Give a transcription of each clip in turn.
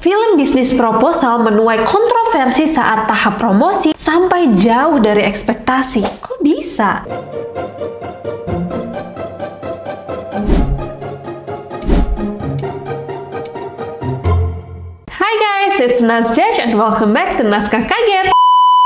Film bisnis proposal menuai kontroversi saat tahap promosi sampai jauh dari ekspektasi. Kok bisa? Hai guys, it's Nazjaj and welcome back to Naskah Kaget.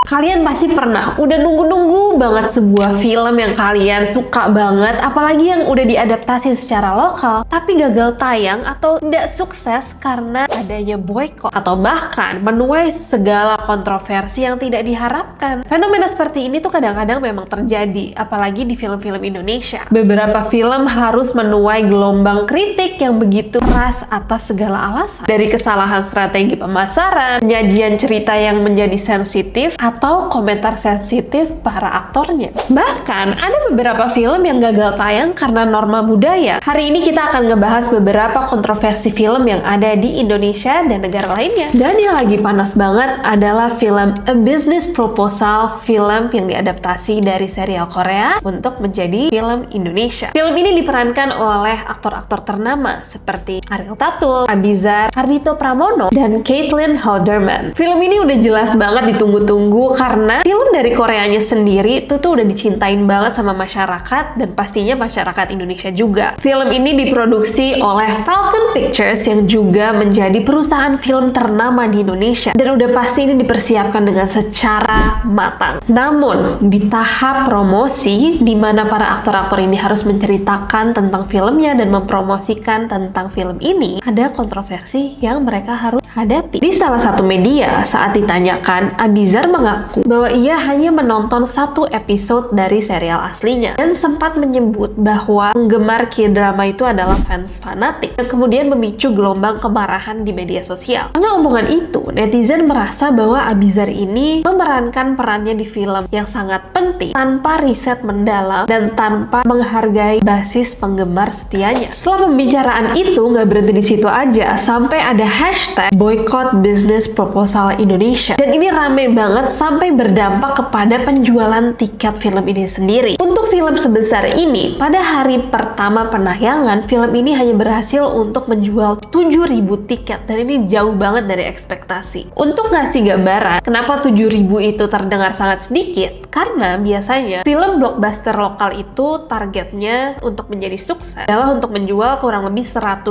Kalian pasti pernah udah nunggu-nunggu banget sebuah film yang kalian suka banget, apalagi yang udah diadaptasi secara lokal, tapi gagal tayang atau tidak sukses karena adanya boykot atau bahkan menuai segala kontroversi yang tidak diharapkan. Fenomena seperti ini tuh kadang-kadang memang terjadi, apalagi di film-film Indonesia. Beberapa film harus menuai gelombang kritik yang begitu keras atas segala alasan. Dari kesalahan strategi pemasaran, penyajian cerita yang menjadi sensitif, atau komentar sensitif para aktornya. Bahkan ada beberapa film yang gagal tayang karena norma budaya. Hari ini kita akan ngebahas beberapa kontroversi film yang ada di Indonesia dan negara lainnya. Dan yang lagi panas banget adalah film A Business Proposal, film yang diadaptasi dari serial Korea untuk menjadi film Indonesia. Film ini diperankan oleh aktor-aktor ternama seperti Ariel Tatum, Abizar, Ardhito Pramono, dan Caitlin Halderman. Film ini udah jelas banget ditunggu-tunggu karena film dari Koreanya sendiri itu tuh udah dicintain banget sama masyarakat dan pastinya masyarakat Indonesia juga. Film ini diproduksi oleh Falcon Pictures yang juga menjadi perusahaan film ternama di Indonesia dan udah pasti ini dipersiapkan dengan secara matang. Namun di tahap promosi di mana para aktor-aktor ini harus menceritakan tentang filmnya dan mempromosikan tentang film ini, ada kontroversi yang mereka harus hadapi. Di salah satu media saat ditanyakan, Abizar mengaku bahwa ia hanya menonton satu episode dari serial aslinya dan sempat menyebut bahwa penggemar K-drama itu adalah fans fanatik dan kemudian memicu gelombang kemarahan di media sosial. Karena omongan itu, netizen merasa bahwa Abizar ini memerankan perannya di film yang sangat penting tanpa riset mendalam dan tanpa menghargai basis penggemar setianya. Setelah pembicaraan itu nggak berhenti di situ aja, sampai ada hashtag boycott business proposal Indonesia dan ini rame banget sampai berdampak kepada penjualan tiket film ini sendiri. Untuk film sebesar ini, pada hari pertama penayangan, film ini hanya berhasil untuk menjual 7.000 tiket dan ini jauh banget dari ekspektasi. Untuk ngasih gambaran, kenapa 7.000 itu terdengar sangat sedikit? Karena biasanya film blockbuster lokal itu targetnya untuk menjadi sukses adalah untuk menjual kurang lebih 100.000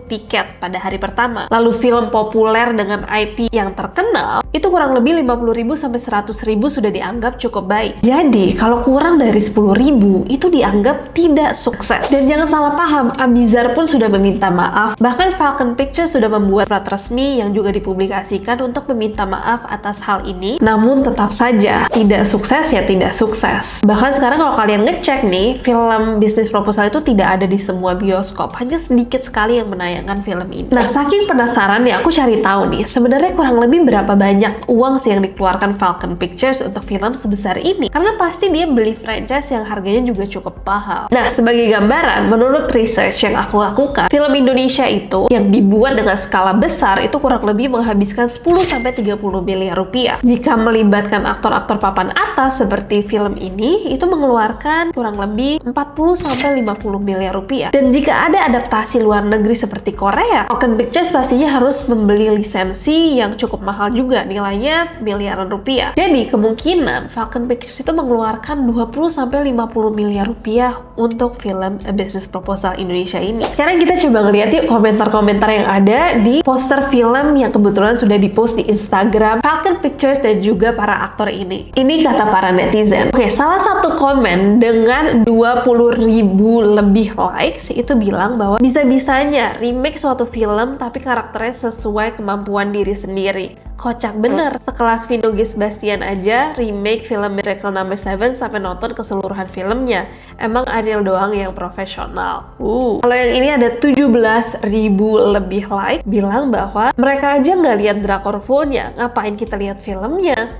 tiket pada hari pertama. Lalu film populer dengan IP yang terkenal itu kurang lebih 50.000 sampai 100.000 sudah dianggap cukup baik. Jadi kalau kurang dari 10.000 itu dianggap tidak sukses. Dan jangan salah paham, Abizar pun sudah meminta maaf. Bahkan Falcon Pictures sudah membuat surat resmi yang juga dipublikasikan untuk meminta maaf atas hal ini. Namun tetap saja tidak sukses ya tidak sukses. Bahkan sekarang kalau kalian ngecek nih, film bisnis proposal itu tidak ada di semua bioskop. Hanya sedikit sekali yang menayangkan film ini. Nah, saking penasaran nih, aku cari tahu nih, sebenarnya kurang lebih berapa banyak uang sih yang dikeluarkan Falcon Pictures untuk film sebesar ini, karena pasti dia beli franchise yang harganya juga cukup mahal. Nah, sebagai gambaran, menurut research yang aku lakukan, film Indonesia itu yang dibuat dengan skala besar itu kurang lebih menghabiskan 10-30 miliar rupiah. Jika melibatkan aktor-aktor papan atas seperti film ini, itu mengeluarkan kurang lebih 40-50 miliar rupiah. Dan jika ada adaptasi luar negeri seperti Korea, Falcon Pictures pastinya harus membeli lisensi yang cukup mahal juga, nilainya miliaran rupiah. Jadi kemungkinan Falcon Pictures itu mengeluarkan 20-50 miliar rupiah untuk film A Business Proposal Indonesia ini. Sekarang kita coba ngeliat yuk komentar-komentar yang ada di poster film yang kebetulan sudah dipost di Instagram Falcon Pictures dan juga para aktor ini. Ini kata para netizen. Oke, salah satu komen dengan 20.000 lebih likes itu bilang bahwa bisa-bisanya remake suatu film tapi karakternya sesuai kemampuan diri sendiri. Kocak bener, sekelas Vino G. Sebastian aja remake film Miracle No. 7 sampai nonton keseluruhan filmnya. Emang Ariel doang yang profesional. Kalau yang ini ada 17.000 lebih like, bilang bahwa mereka aja nggak lihat drakor fullnya, ngapain kita lihat filmnya?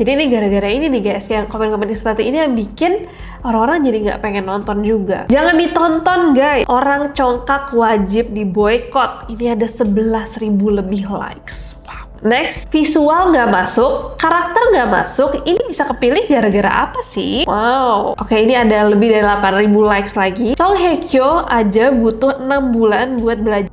Jadi ini gara-gara ini nih guys, yang komen-komen seperti ini yang bikin orang-orang jadi nggak pengen nonton juga. Jangan ditonton guys, orang congkak wajib diboykot. Ini ada 11.000 lebih likes. Next, visual nggak masuk, karakter nggak masuk, ini bisa kepilih gara-gara apa sih? Wow. Oke, ini ada lebih dari 8.000 likes lagi. Song Hye Kyo aja butuh 6 bulan buat belajar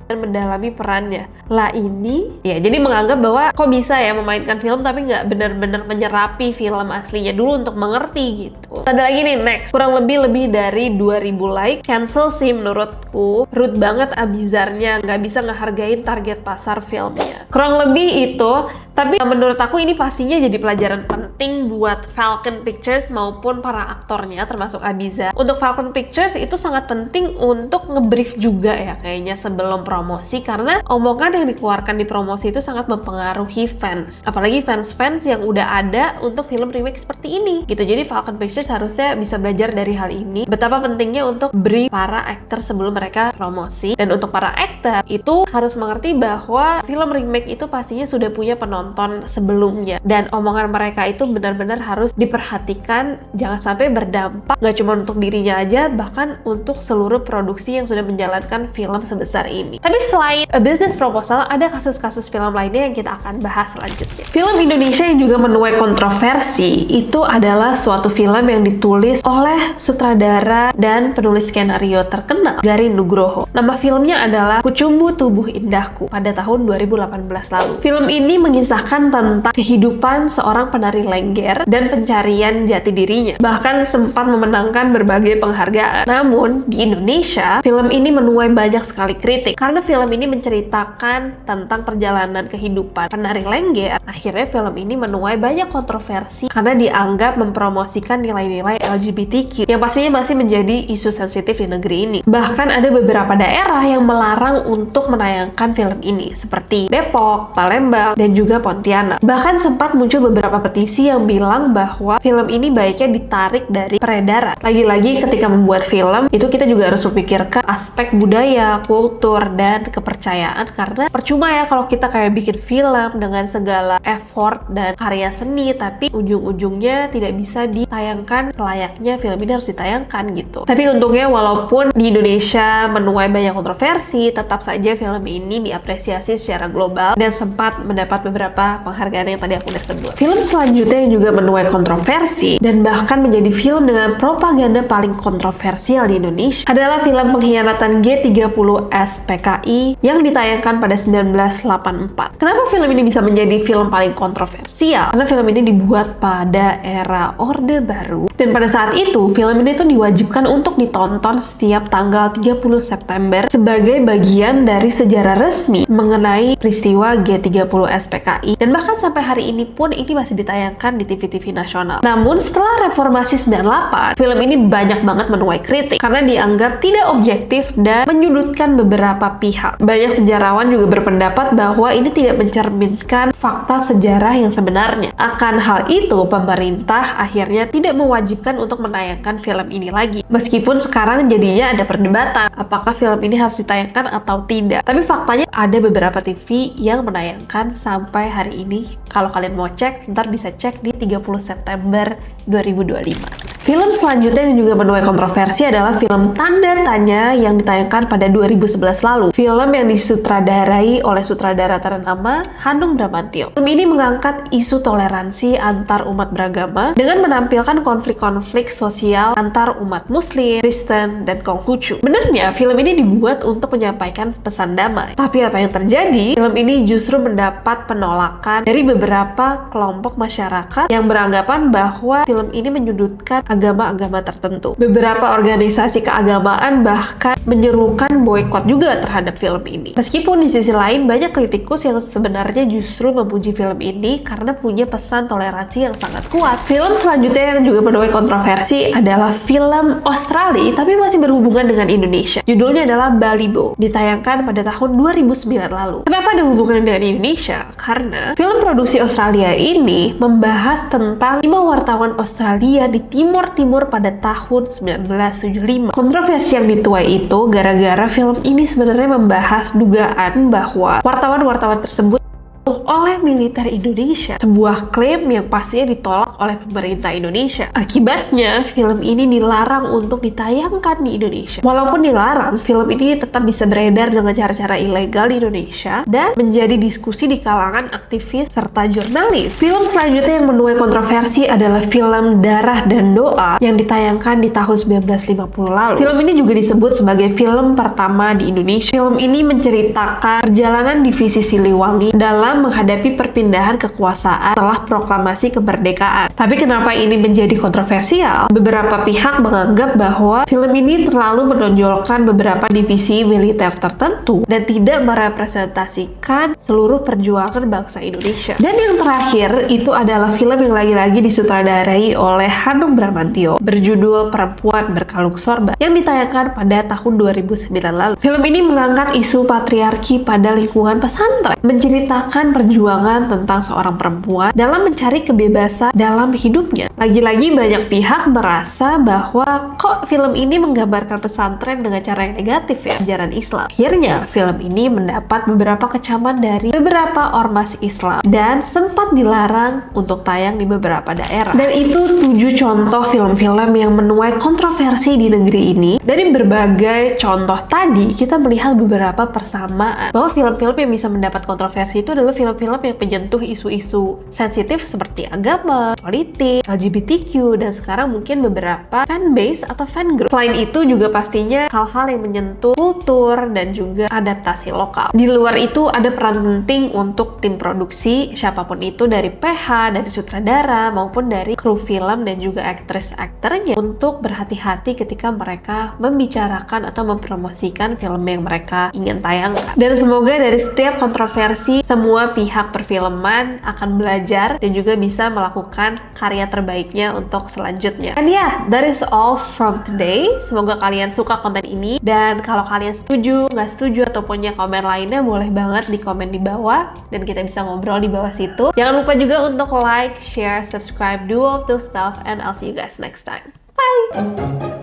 dan mendalami perannya. Lah ini, ya jadi menganggap bahwa kok bisa ya memainkan film tapi nggak benar-benar menyerapi film aslinya dulu untuk mengerti gitu. Ada lagi nih, next. Kurang lebih dari 2000 like. Cancel sih menurutku. Rude banget Abizarnya, nggak bisa ngehargain target pasar filmnya. Kurang lebih itu. Tapi menurut aku ini pastinya jadi pelajaran penting buat Falcon Pictures maupun para aktornya, termasuk Abizar. Untuk Falcon Pictures itu sangat penting untuk ngebrief juga ya kayaknya sebelum promosi, karena omongan yang dikeluarkan di promosi itu sangat mempengaruhi fans. Apalagi fans-fans yang udah ada untuk film remake seperti ini gitu. Jadi Falcon Pictures harusnya bisa belajar dari hal ini. Betapa pentingnya untuk brief para aktor sebelum mereka promosi. Dan untuk para aktor itu harus mengerti bahwa film remake itu pastinya sudah punya penonton sebelumnya, dan omongan mereka itu benar-benar harus diperhatikan, jangan sampai berdampak nggak cuma untuk dirinya aja, bahkan untuk seluruh produksi yang sudah menjalankan film sebesar ini. Tapi selain A Business Proposal, ada kasus-kasus film lainnya yang kita akan bahas selanjutnya. Film Indonesia yang juga menuai kontroversi itu adalah suatu film yang ditulis oleh sutradara dan penulis skenario terkenal Garin Nugroho. Nama filmnya adalah Kucumbu Tubuh Indahku pada tahun 2018 lalu. Film ini mengisahkan tentang kehidupan seorang penari lengger dan pencarian jati dirinya. Bahkan sempat memenangkan berbagai penghargaan. Namun, di Indonesia, film ini menuai banyak sekali kritik. Karena film ini menceritakan tentang perjalanan kehidupan penari lengger, akhirnya film ini menuai banyak kontroversi karena dianggap mempromosikan nilai-nilai LGBTQ yang pastinya masih menjadi isu sensitif di negeri ini. Bahkan ada beberapa daerah yang melarang untuk menayangkan film ini, seperti Depok, Palembang, dan juga Pontianak. Bahkan sempat muncul beberapa petisi yang bilang bahwa film ini baiknya ditarik dari peredaran. Lagi-lagi ketika membuat film, itu kita juga harus memikirkan aspek budaya, kultur, dan kepercayaan, karena percuma ya kalau kita kayak bikin film dengan segala effort dan karya seni, tapi ujung-ujungnya tidak bisa ditayangkan selayaknya film ini harus ditayangkan gitu. Tapi untungnya walaupun di Indonesia menuai banyak kontroversi, tetap saja film ini diapresiasi secara global dan sempat mendapat beberapa penghargaan yang tadi aku udah sebut. Film selanjutnya yang juga menuai kontroversi dan bahkan menjadi film dengan propaganda paling kontroversial di Indonesia adalah film Pengkhianatan G30 SPKI yang ditayangkan pada 1984. Kenapa film ini bisa menjadi film paling kontroversial? Karena film ini dibuat pada era Orde Baru, dan pada saat itu film ini tuh diwajibkan untuk ditonton setiap tanggal 30 September sebagai bagian dari sejarah resmi mengenai peristiwa G30 SPKI. Dan bahkan sampai hari ini pun ini masih ditayangkan di TV-TV nasional. Namun setelah reformasi 98, film ini banyak banget menuai kritik karena dianggap tidak objektif dan menyudutkan beberapa pihak. Banyak sejarawan juga berpendapat bahwa ini tidak mencerminkan fakta sejarah yang sebenarnya. Akan hal itu, pemerintah akhirnya tidak mewajibkan untuk menayangkan film ini lagi. Meskipun sekarang jadinya ada perdebatan apakah film ini harus ditayangkan atau tidak. Tapi faktanya ada beberapa TV yang menayangkan sampai hari ini. Kalau kalian mau cek, ntar bisa cek di 30 September 2025. Film selanjutnya yang juga menuai kontroversi adalah film Tanda Tanya yang ditayangkan pada 2011 lalu. Film yang disutradarai oleh sutradara ternama Hanung Bramantyo. Film ini mengangkat isu toleransi antar umat beragama dengan menampilkan konflik-konflik sosial antar umat Muslim, Kristen, dan Konghucu. Benernya, film ini dibuat untuk menyampaikan pesan damai. Tapi apa yang terjadi? Film ini justru mendapat penolakan dari beberapa kelompok masyarakat yang beranggapan bahwa film ini menyudutkan agama-agama tertentu. Beberapa organisasi keagamaan bahkan menyerukan boykot juga terhadap film ini. Meskipun di sisi lain banyak kritikus yang sebenarnya justru memuji film ini karena punya pesan toleransi yang sangat kuat. Film selanjutnya yang juga menuai kontroversi adalah film Australia tapi masih berhubungan dengan Indonesia. Judulnya adalah Balibo, ditayangkan pada tahun 2009 lalu. Kenapa ada hubungan dengan Indonesia? Karena film produksi Australia ini membahas tentang 5 wartawan Australia di Timur pada tahun 1975. Kontroversi yang dituai itu gara-gara film ini sebenarnya membahas dugaan bahwa wartawan-wartawan tersebut oleh militer Indonesia. Sebuah klaim yang pastinya ditolak ditolak oleh pemerintah Indonesia. Akibatnya, film ini dilarang untuk ditayangkan di Indonesia. Walaupun dilarang, film ini tetap bisa beredar dengan cara-cara ilegal di Indonesia dan menjadi diskusi di kalangan aktivis serta jurnalis. Film selanjutnya yang menuai kontroversi adalah film Darah dan Doa yang ditayangkan di tahun 1950 lalu. Film ini juga disebut sebagai film pertama di Indonesia. Film ini menceritakan perjalanan divisi Siliwangi dalam menghadapi perpindahan kekuasaan setelah proklamasi kemerdekaan. Tapi kenapa ini menjadi kontroversial? Beberapa pihak menganggap bahwa film ini terlalu menonjolkan beberapa divisi militer tertentu dan tidak merepresentasikan seluruh perjuangan bangsa Indonesia. Dan yang terakhir itu adalah film yang lagi-lagi disutradarai oleh Hanung Bramantyo berjudul Perempuan Berkalung Sorban yang ditayangkan pada tahun 2009 lalu. Film ini mengangkat isu patriarki pada lingkungan pesantren, menceritakan perjuangan tentang seorang perempuan dalam mencari kebebasan dalam hidupnya. Lagi-lagi banyak pihak merasa bahwa kok film ini menggambarkan pesantren dengan cara yang negatif ya, ajaran Islam. Akhirnya film ini mendapat beberapa kecaman dari beberapa ormas Islam dan sempat dilarang untuk tayang di beberapa daerah. Dan itu 7 contoh film-film yang menuai kontroversi di negeri ini. Dari berbagai contoh tadi, kita melihat beberapa persamaan bahwa film-film yang bisa mendapat kontroversi itu adalah film-film yang menyentuh isu-isu sensitif seperti agama, politik, LGBTQ, dan sekarang mungkin beberapa fanbase atau fan group. Selain itu juga pastinya hal-hal yang menyentuh kultur dan juga adaptasi lokal. Di luar itu ada peran penting untuk tim produksi, siapapun itu dari PH, dari sutradara, maupun dari kru film dan juga aktris-aktornya untuk berhati-hati ketika mereka membicarakan atau mempromosikan film yang mereka ingin tayangkan. Dan semoga dari setiap kontroversi, semua pihak perfilman akan belajar dan juga bisa melakukan karya terbaiknya untuk selanjutnya. And yeah, that is all from today. Semoga kalian suka konten ini, dan kalau kalian setuju, nggak setuju, atau punya komen lainnya, boleh banget di komen di bawah dan kita bisa ngobrol di bawah situ. Jangan lupa juga untuk like, share, subscribe, do all of those stuff, and I'll see you guys next time. Bye!